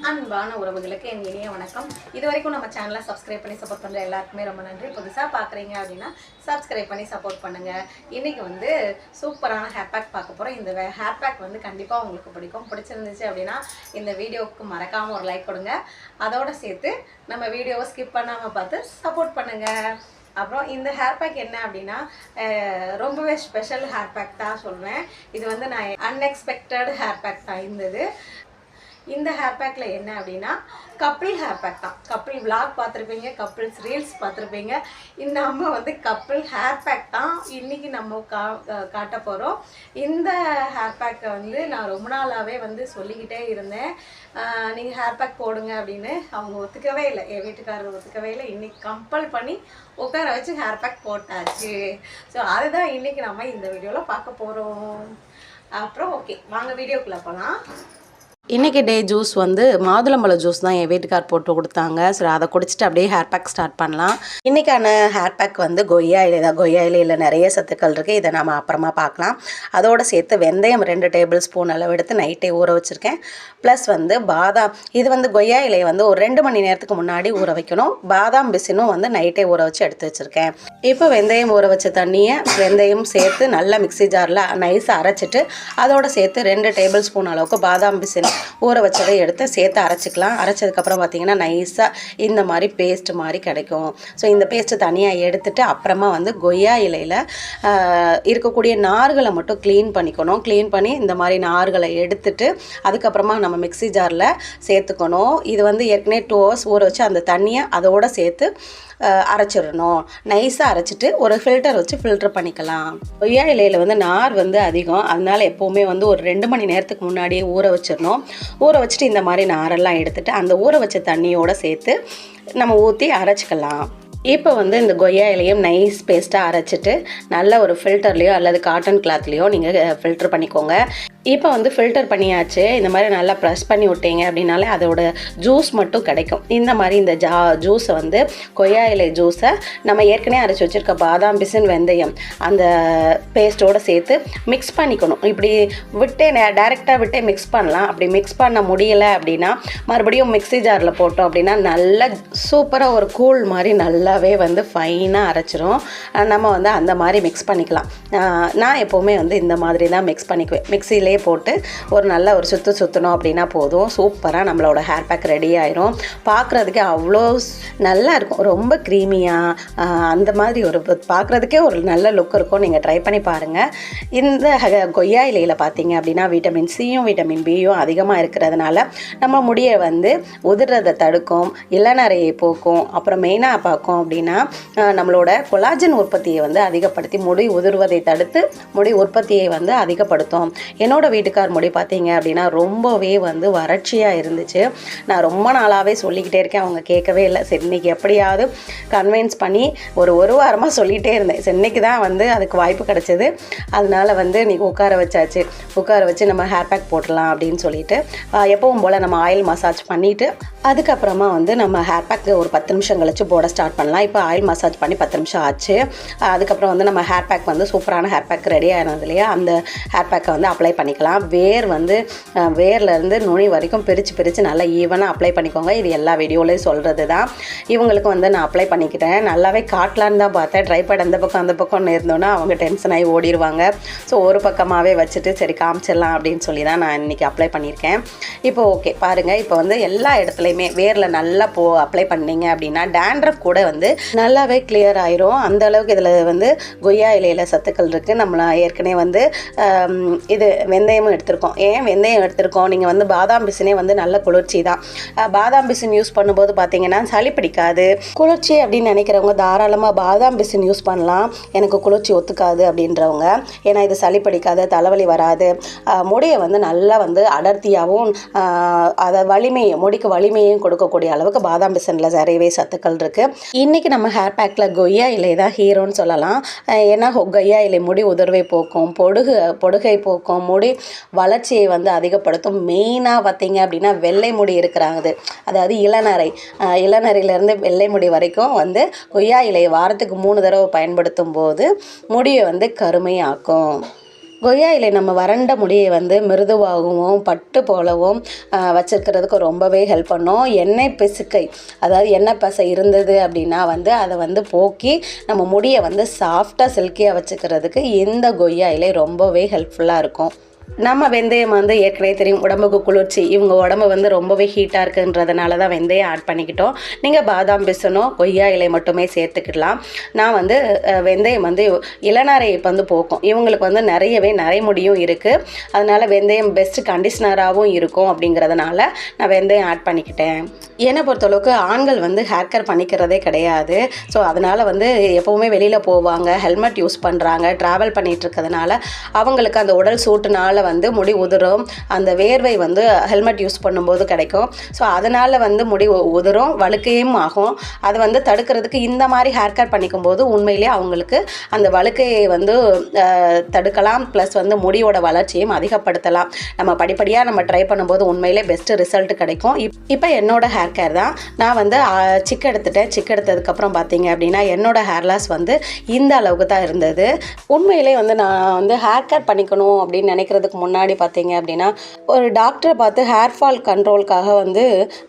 அன்பான உறவுகளுக்கு என் இனிய வணக்கம். இது வரைக்கும் நம்ம சேனலை சப்ஸ்கிரைப் பண்ணி சப்போர்ட் பண்ணுற எல்லாருக்குமே ரொம்ப நன்றி. புதுசாக பார்க்குறீங்க அப்படின்னா சப்ஸ்கிரைப் பண்ணி சப்போர்ட் பண்ணுங்கள். இன்றைக்கி வந்து சூப்பரான ஹேர் பேக் பார்க்க போகிறோம். இந்த ஹேர் பேக் வந்து கண்டிப்பாக உங்களுக்கு பிடிச்சிருந்துச்சு அப்படின்னா இந்த வீடியோவுக்கு மறக்காமல் ஒரு லைக் கொடுங்க. அதோடு சேர்த்து நம்ம வீடியோவை ஸ்கிப் பண்ணாமல் பார்த்து சப்போர்ட் பண்ணுங்கள். அப்புறம் இந்த ஹேர் பேக் என்ன அப்படின்னா ரொம்பவே ஸ்பெஷல் ஹேர் பேக் தான் சொல்வேன். இது வந்து நான் அன்எக்ஸ்பெக்டட் ஹேர் பேக் தான் இருந்தது. இந்த ஹேர் பேக்கில் என்ன அப்படின்னா கப்பிள் ஹேர் பேக் தான். கப்பிள் விளாக் பார்த்துருப்பீங்க, கப்பிள்ஸ் ரீல்ஸ் பார்த்துருப்பீங்க. இந்த அம்மா வந்து கப்பிள் ஹேர் பேக் தான் இன்றைக்கி நம்ம காட்ட போகிறோம். இந்த ஹேர் பேக்கை வந்து நான் ரொம்ப நாளாகவே வந்து சொல்லிக்கிட்டே இருந்தேன், நீங்கள் ஹேர் பேக் போடுங்க அப்படின்னு. அவங்க ஒத்துக்கவே இல்லை, என் வீட்டுக்காரர் ஒத்துக்கவே இல்லை. இன்றைக்கி கம்பல் பண்ணி உட்கார வச்சு ஹேர் பேக் போட்டாச்சு. ஸோ அதுதான் இன்றைக்கி நம்ம இந்த வீடியோவில் பார்க்க போகிறோம். அப்புறம் ஓகே, வாங்க வீடியோக்குள்ளே போகலாம். இன்றைக்கி டே ஜூஸ் வந்து மாதுளம்பழ ஜூஸ் தான் என் வீட்டுக்கார் போட்டு கொடுத்தாங்க. சரி, அதை குடிச்சிட்டு அப்படியே ஹேர் பேக் ஸ்டார்ட் பண்ணலாம். இன்றைக்கான ஹேர் பேக் வந்து கொய்யா இலை தான். கொய்யா இலையில் நிறைய சத்துக்கள் இருக்குது, இதை நம்ம அப்புறமா பார்க்கலாம். அதோடு சேர்த்து வெந்தயம் 2 டேபிள் ஸ்பூன் அளவு எடுத்து நைட்டே ஊற வச்சுருக்கேன். ப்ளஸ் வந்து பாதாம், இது வந்து கொய்யா இலையை வந்து ஒரு 2 மணி நேரத்துக்கு முன்னாடி ஊற வைக்கணும். பாதாம் பிசினும் வந்து நைட்டே ஊற வச்சு எடுத்து வச்சுருக்கேன். இப்போ வெந்தயம் ஊற வச்ச தண்ணியை வெந்தயம் சேர்த்து நல்லா மிக்ஸி ஜாரில் நைஸாக அரைச்சிட்டு அதோடு சேர்த்து 2 டேபிள் ஸ்பூன் அளவுக்கு பாதாம் பிசின் ஊற வச்சதை எடுத்து சேர்த்து அரைச்சிக்கலாம். அரைச்சதுக்கப்புறம் பார்த்திங்கன்னா நைஸாக இந்த மாதிரி பேஸ்ட் மாதிரி கிடைக்கும். ஸோ இந்த பேஸ்ட்டு தனியாக எடுத்துகிட்டு அப்புறமா வந்து கொய்யா இலையில் இருக்கக்கூடிய நார்களை மட்டும் க்ளீன் பண்ணிக்கணும். க்ளீன் பண்ணி இந்த மாதிரி நார்களை எடுத்துட்டு அதுக்கப்புறமா நம்ம மிக்ஸி ஜாரில் சேர்த்துக்கணும். இது வந்து ஏற்கனவே 2 hours ஊற வச்சு அந்த தண்ணியை அதோடு சேர்த்து அரைச்சிடணும். நைஸாக அரைச்சிட்டு ஒரு ஃபில்டர் வச்சு ஃபில்டர் பண்ணிக்கலாம். கொய்யா இலையில் வந்து நார் வந்து அதிகம், அதனால் எப்போவுமே வந்து ஒரு 2 மணி நேரத்துக்கு முன்னாடியே ஊற வச்சிடணும். ஊற வச்சுட்டு இந்த மாதிரி நாரெல்லாம் எடுத்துகிட்டு அந்த ஊற வச்ச தண்ணியோடு சேர்த்து நம்ம ஊற்றி அரைச்சிக்கலாம். இப்போ வந்து இந்த கொய்யா இலையும் நைஸ் பேஸ்ட்டாக அரைச்சிட்டு நல்ல ஒரு ஃபில்டர்லேயோ அல்லது காட்டன் கிளாத்லேயோ நீங்கள் ஃபில்டர் பண்ணிக்கோங்க. இப்போ வந்து ஃபில்டர் பண்ணியாச்சு. இந்த மாதிரி நல்லா ப்ரெஸ் பண்ணி விட்டீங்க அப்படின்னாலே அதோட ஜூஸ் மட்டும் கிடைக்கும். இந்த மாதிரி இந்த ஜூஸை வந்து கொய்யா இலை ஜூஸை நம்ம ஏற்கனவே அரைச்சி வச்சுருக்க பாதாம் பிசின் வெந்தயம் அந்த பேஸ்ட்டோடு சேர்த்து மிக்ஸ் பண்ணிக்கணும். இப்படி டைரெக்டாக விட்டே மிக்ஸ் பண்ணலாம். அப்படி மிக்ஸ் பண்ண முடியலை அப்படின்னா மறுபடியும் மிக்ஸி ஜாரில் போட்டோம் அப்படின்னா நல்லா சூப்பராக ஒரு கூழ் மாதிரி நல்லாவே வந்து ஃபைனாக அரைச்சிரும். நம்ம வந்து அந்த மாதிரி மிக்ஸ் பண்ணிக்கலாம். நான் எப்போவுமே வந்து இந்த மாதிரி தான் மிக்ஸ் பண்ணிக்குவேன். மிக்ஸியில் போட்டு ஒரு நல்ல ஒரு சுற்றணும் அப்படின்னா போதும். சூப்பராக நம்மளோட ஹேர் பேக் ரெடி ஆயிரும். பார்க்குறதுக்கே அவ்வளோ நல்லா இருக்கும், ரொம்ப க்ரீமியாக அந்த மாதிரி ஒரு பார்க்குறதுக்கே ஒரு நல்ல லுக் இருக்கும். நீங்கள் ட்ரை பண்ணி பாருங்கள். இந்த கொய்யா இலையில் பார்த்தீங்க அப்படின்னா விட்டமின் சியும் விட்டமின் பியும் அதிகமாக இருக்கிறதுனால நம்ம முடியை வந்து உதிர்றதை தடுக்கும், இளநரையை போக்கும். அப்புறம் மெயினாக பார்க்கும் அப்படின்னா நம்மளோட கொலாஜன் உற்பத்தியை வந்து அதிகப்படுத்தி முடி உதிர்வதை தடுத்து முடி உற்பத்தியை வந்து அதிகப்படுத்தும். என்னோட வீட்டுக்கார் முடி பார்த்தீங்க அப்படின்னா ரொம்பவே வந்து வறட்சியாக இருந்துச்சு. நான் ரொம்ப நாளாகவே சொல்லிக்கிட்டே இருக்கேன், அவங்க கேட்கவே இல்லை. சரி, இன்றைக்கி எப்படியாவது கன்வின்ஸ் பண்ணி ஒரு வாரமாக சொல்லிகிட்டே இருந்தேன். சரி, இன்றைக்கி தான் வந்து அதுக்கு வாய்ப்பு கிடச்சிது. அதனால் வந்து இன்றைக்கி உட்கார வச்சு நம்ம ஹேர் பேக் போடலாம் அப்படின்னு சொல்லிட்டு எப்பவும் போல் நம்ம ஆயில் மசாஜ் பண்ணிவிட்டு அதுக்கப்புறமா வந்து நம்ம ஹேர் பேக் ஒரு 10 நிமிஷம் கழிச்சு போட ஸ்டார்ட் பண்ணலாம். இப்போ ஆயில் மசாஜ் பண்ணி 10 நிமிஷம் ஆச்சு. அதுக்கப்புறம் வந்து நம்ம ஹேர் பேக் வந்து சூப்பரான ஹேர் பேக் ரெடி ஆனது இல்லையா, அந்த ஹேர் பேக்கை வந்து அப்ளை பண்ணிக்கலாம். வேர்லேருந்து நுனி வரைக்கும் பிரித்து நல்லா ஈவனாக அப்ளை பண்ணிக்கோங்க. இது எல்லா வீடியோலையும் சொல்கிறது தான். இவங்களுக்கு வந்து நான் அப்ளை பண்ணிக்கிட்டேன். நல்லாவே காட்டலான்னு தான் பார்த்தேன். ட்ரைபேட் அந்த பக்கம் இருந்தோன்னா அவங்க டென்ஷன் ஆகி ஓடிடுவாங்க. ஸோ ஒரு பக்கமாகவே வச்சுட்டு சரி காமிச்சிடலாம் அப்படின்னு சொல்லி தான் நான் இன்றைக்கி அப்ளை பண்ணியிருக்கேன். இப்போ ஓகே பாருங்கள், இப்போ வந்து எல்லா இடத்துலையுமே வேரில் நல்லா அப்ளை பண்ணிங்க அப்படின்னா டேண்ட்ரஃப் கூட வந்து நல்லாவே கிளியர் ஆயிரும். அந்த அளவுக்கு இதில் வந்து கொய்யா இலையில் சத்துக்கள் இருக்குது. நம்ம ஏற்கனவே வந்து இது வெந்தயமும் எடுத்திருக்கோம். ஏன் வெந்தயம் எடுத்திருக்கோம், நீங்கள் வந்து பாதாம் பிசினே வந்து நல்ல குளிர்ச்சி தான். பாதாம் பிசின் யூஸ் பண்ணும்போது பார்த்தீங்கன்னா சளி பிடிக்காது. குளிர்ச்சி அப்படின்னு நினைக்கிறவங்க தாராளமாக பாதாம் பிசின் யூஸ் பண்ணலாம். எனக்கு குளிர்ச்சி ஒத்துக்காது அப்படின்றவங்க, ஏன்னா இது சளி பிடிக்காது, தலைவலி வராது, முடியை வந்து நல்லா வந்து அடர்த்தியாகவும் அதை முடிக்கு வலிமையும் கொடுக்கக்கூடிய அளவுக்கு பாதாம் பிசினில் நிறையவே சத்துக்கள் இருக்குது. இன்றைக்கி நம்ம ஹேர் பேக்கில் கொய்யா இலை தான் ஹீரோன்னு சொல்லலாம். ஏன்னா கொய்யா இலை முடி உதிர்வை போக்கும், பொடுகை போக்கும், முடி வளர்ச்சியை வந்து அதிகப்படுத்தும். மெயினாக பார்த்தீங்க அப்படின்னா வெள்ளை முடி இருக்கிறாங்க, அதாவது இளநரையிலேருந்து வெள்ளை முடி வரைக்கும் வந்து கொய்யா இலையை வாரத்துக்கு 3 தடவை பயன்படுத்தும் போது முடியை வந்து கருமையாக்கும். கொய்யா இலை நம்ம வறண்ட முடியை வந்து மிருதுவாகவும் பட்டு போலவும் வச்சுருக்கிறதுக்கு ரொம்பவே ஹெல்ப் பண்ணும். எண்ணெய் பிசுக்கை, அதாவது எண்ணெய் பசை இருந்தது அப்படின்னா வந்து அதை வந்து போக்கி நம்ம முடியை வந்து சாஃப்டாக சில்கியாக வச்சுக்கிறதுக்கு இந்த கொய்யா இலை ரொம்பவே ஹெல்ப்ஃபுல்லாக இருக்கும். நம்ம வெந்தயம் வந்து ஏற்கனவே தெரியும், உடம்புக்கு குளிர்ச்சி. இவங்க உடம்பு வந்து ரொம்பவே ஹீட்டாக இருக்குன்றதுனால தான் வெந்தயம் ஆட் பண்ணிக்கிட்டோம். நீங்கள் பாதாம் பிசனோ கொய்யா இலை மட்டுமே சேர்த்துக்கிடலாம். நான் வந்து வெந்தயம் வந்து இளநரை வந்து போக்கும். இவங்களுக்கு வந்து நிறையவே நரைமுடியும் இருக்குது, அதனால் வெந்தயம் பெஸ்ட் கண்டிஷ்னராகவும் இருக்கும். அப்படிங்கிறதுனால நான் வெந்தயம் ஆட் பண்ணிக்கிட்டேன். என்னை பொறுத்தளவுக்கு ஆண்கள் வந்து ஹேர் கேர் பண்ணிக்கிறதே கிடையாது. ஸோ அதனால் வந்து எப்போவுமே வெளியில் போவாங்க, ஹெல்மெட் யூஸ் பண்ணுறாங்க, ட்ராவல் பண்ணிகிட்டு இருக்கிறதுனால அவங்களுக்கு அந்த உடல் சூட்டுனால வந்து முடி உதிரும். அந்த வேர்வை வந்து ஹெல்மெட் யூஸ் பண்ணும்போது கிடைக்கும். ஸோ அதனால் வந்து முடி உதிரும், வழுக்கையும் ஆகும். அதை வந்து தடுக்கிறதுக்கு இந்த மாதிரி ஹேர் கேர் பண்ணிக்கும் போது உண்மையிலேயே அவங்களுக்கு அந்த வழுக்கையை வந்து தடுக்கலாம். ப்ளஸ் வந்து முடியோட வளர்ச்சியும் அதிகப்படுத்தலாம். நம்ம படிப்படியாக நம்ம ட்ரை பண்ணும்போது உண்மையிலே பெஸ்ட்டு ரிசல்ட் கிடைக்கும். இப்போ என்னோட ஹேர் கேர் தான். நான் வந்து சிக்கு எடுத்துட்டேன். சிக்கு எடுத்ததுக்கப்புறம் பார்த்தீங்க அப்படின்னா என்னோட ஹேர் லாஸ் வந்து இந்த அளவுக்கு தான் இருந்தது. உண்மையிலே வந்து நான் வந்து ஹேர் கேர் பண்ணிக்கணும் அப்படின்னு நினைக்கிறதுக்கு முன்னாடி பார்த்தீங்க அப்படின்னா ஒரு டாக்டரை பார்த்து ஹேர் ஃபால் கண்ட்ரோலுக்காக வந்து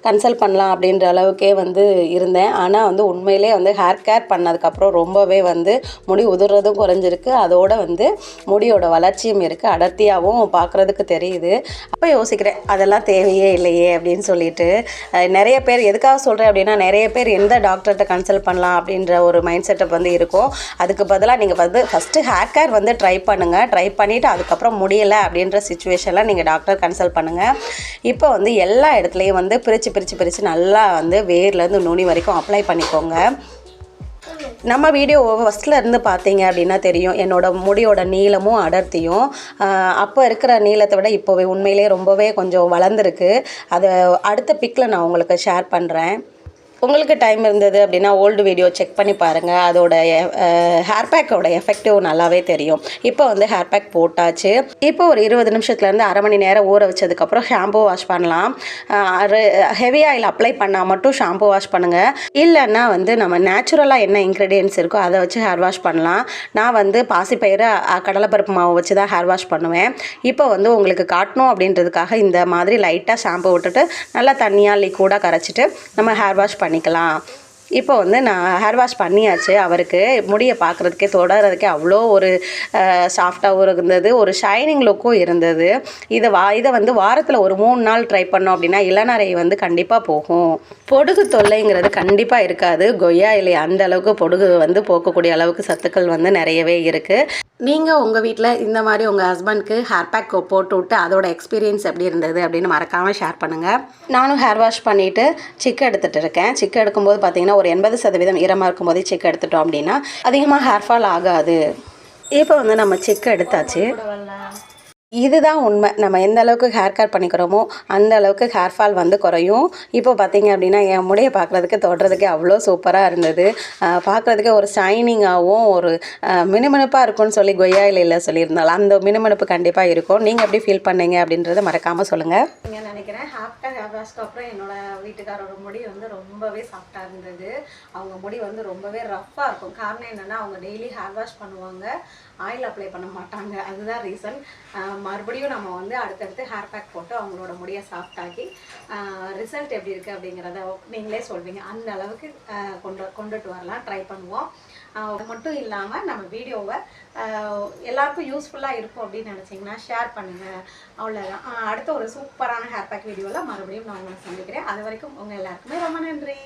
கன்சல்ட் பண்ணலாம் அப்படின்ற அளவுக்கே வந்து இருந்தேன். ஆனால் வந்து உண்மையிலே வந்து ஹேர் கேர் பண்ணதுக்கப்புறம் ரொம்பவே வந்து முடி உதிர்றதும் குறைஞ்சிருக்கு, அதோட வந்து முடியோட வளர்ச்சியும் இருக்குது, அடர்த்தியாகவும் பார்க்குறதுக்கு தெரியுது. அப்போ யோசிக்கிறேன் அதெல்லாம் தேவையே இல்லையே அப்படின்னு சொல்லிட்டு. நிறைய பேர் எதுக்காக சொல்கிறேன் அப்படின்னா, நிறைய பேர் எந்த டாக்டர்கிட்ட கன்சல்ட் பண்ணலாம் அப்படின்ற ஒரு மைண்ட் செட்டப் வந்து இருக்கும். அதுக்கு பதிலாக நீங்கள் வந்து ஃபஸ்ட்டு ஹேர் கேர் வந்து ட்ரை பண்ணுங்கள். ட்ரை பண்ணிவிட்டு அதுக்கப்புறம் முடியலை அப்படின்ற சிச்சுவேஷனில் நீங்கள் டாக்டர் கன்சல்ட் பண்ணுங்கள். இப்போ வந்து எல்லா இடத்துலையும் வந்து பிரித்து நல்லா வந்து வேர்லேருந்து நுனி வரைக்கும் அப்ளை பண்ணிக்கோங்க. நம்ம வீடியோ ஃபஸ்ட்டில் இருந்து பார்த்தீங்க அப்படின்னா தெரியும் என்னோட முடியோட நீளமும் அடர்த்தியும் அப்போ இருக்கிற நீளத்தை விட இப்போவே உண்மையிலே ரொம்பவே கொஞ்சம் வளர்ந்துருக்கு. அதை அடுத்த பிக்கில் நான் உங்களுக்கு ஷேர் பண்ணுறேன். உங்களுக்கு டைம் இருந்தது அப்படின்னா ஓல்டு வீடியோ செக் பண்ணி பாருங்கள். அதோட ஹேர் பேக்கோட எஃபெக்டிவ் நல்லாவே தெரியும். இப்போ வந்து ஹேர் பேக் போட்டாச்சு. இப்போ ஒரு 20 நிமிஷத்துலேருந்து அரை மணி நேரம் ஊற வச்சதுக்கப்புறம் ஷாம்பு வாஷ் பண்ணலாம். ஹெவி ஆயில் அப்ளை பண்ணால் மட்டும் ஷாம்பு வாஷ் பண்ணுங்கள். இல்லைன்னா வந்து நம்ம நேச்சுரலாக என்ன இன்க்ரீடியன்ட்ஸ் இருக்கோ அதை வச்சு ஹேர் வாஷ் பண்ணலாம். நான் வந்து பாசிப்பயிறு கடலைப்பருப்பு மாவு வச்சு தான் ஹேர் வாஷ் பண்ணுவேன். இப்போ வந்து உங்களுக்கு காட்டணும் அப்படின்றதுக்காக இந்த மாதிரி லைட்டாக ஷாம்பு விட்டுட்டு நல்லா தண்ணியாக லிக்விடாக கரைச்சிட்டு நம்ம ஹேர் வாஷ் பண்ணிக்கலாம். இப்போ வந்து நான் ஹேர் வாஷ் பண்ணியாச்சு. அவருக்கு முடியை பார்க்குறதுக்கே தொடர்றதுக்கே அவ்வளோ ஒரு சாஃப்டாகவும் இருந்தது, ஒரு ஷைனிங் லுக்கும் இருந்தது. இதை வந்து வாரத்தில் ஒரு 3 நாள் ட்ரை பண்ணோம் அப்படின்னா இளநரை வந்து கண்டிப்பாக போகும். பொடுகு தொல்லைங்கிறது கண்டிப்பாக இருக்காது. கொய்யா இலை அந்த அளவுக்கு பொடுகு வந்து போக்கக்கூடிய அளவுக்கு சத்துக்கள் வந்து நிறையவே இருக்குது. நீங்கள் உங்கள் வீட்டில் இந்த மாதிரி உங்கள் ஹஸ்பண்ட்க்கு ஹேர் பேக் போட்டு விட்டு அதோட எக்ஸ்பீரியன்ஸ் எப்படி இருந்தது அப்படின்னு மறக்காமல் ஷேர் பண்ணுங்கள். நானும் ஹேர் வாஷ் பண்ணிவிட்டு சிக்கு எடுத்துகிட்டு இருக்கேன். சிக்கு எடுக்கும்போது பார்த்திங்கன்னா ஒரு 80% ஈரமாக இருக்கும்போதே சிக்கு எடுத்துட்டோம் அப்படின்னா அதிகமாக ஹேர் ஃபால் ஆகாது. இப்போ வந்து நம்ம சிக்கு எடுத்தாச்சு. இதுதான் உண்மை. நம்ம எந்த அளவுக்கு ஹேர் கேர் பண்ணிக்கிறோமோ அந்த அளவுக்கு ஹேர் ஃபால் வந்து குறையும். இப்போ பார்த்தீங்க அப்படின்னா என் முடியை பார்க்குறதுக்கு தொடுறதுக்கே அவ்வளோ சூப்பராக இருந்தது. பார்க்குறதுக்கே ஒரு ஷைனிங்காகவும் ஒரு மினுமினுப்பாக இருக்கும்னு சொல்லி கொய்யா இலையில் சொல்லியிருந்தாலும் அந்த மினுமினுப்பு கண்டிப்பாக இருக்கும். நீங்கள் எப்படி ஃபீல் பண்ணீங்க அப்படின்றத மறக்காமல் சொல்லுங்கள். நீங்கள் நினைக்கிறேன் ஹேர் வாஷ்க்கு அப்புறம் என்னோட வீட்டுக்காரோட முடி வந்து ரொம்பவே சாஃப்டாக இருந்தது. அவங்க முடி வந்து ரொம்பவே ரஃப்பாக இருக்கும். காரணம் என்னென்னா அவங்க டெய்லி ஹேர் வாஷ் பண்ணுவாங்க, ஆயில் அப்ளை பண்ண மாட்டாங்க. அதுதான் ரீசன். மறுபடியும் நம்ம வந்து அடுத்தடுத்து ஹேர் பேக் போட்டு அவங்களோட முடியை சாஃப்டாக்கி ரிசல்ட் எப்படி இருக்குது அப்படிங்கிறத நீங்களே சொல்வீங்க. அந்த அளவுக்கு கொண்டுட்டு வரலாம், ட்ரை பண்ணுவோம். அது மட்டும் இல்லாமல் நம்ம வீடியோவை எல்லாருக்கும் யூஸ்ஃபுல்லாக இருக்கும் அப்படின்னு நினச்சிங்கன்னா ஷேர் பண்ணுங்கள். அவ்வளோதான். அடுத்த ஒரு சூப்பரான ஹேர் பேக் வீடியோவில் மறுபடியும் நான் உங்களை சந்திக்கிறேன். அது வரைக்கும் உங்கள் எல்லாருக்குமே ரொம்ப நன்றி.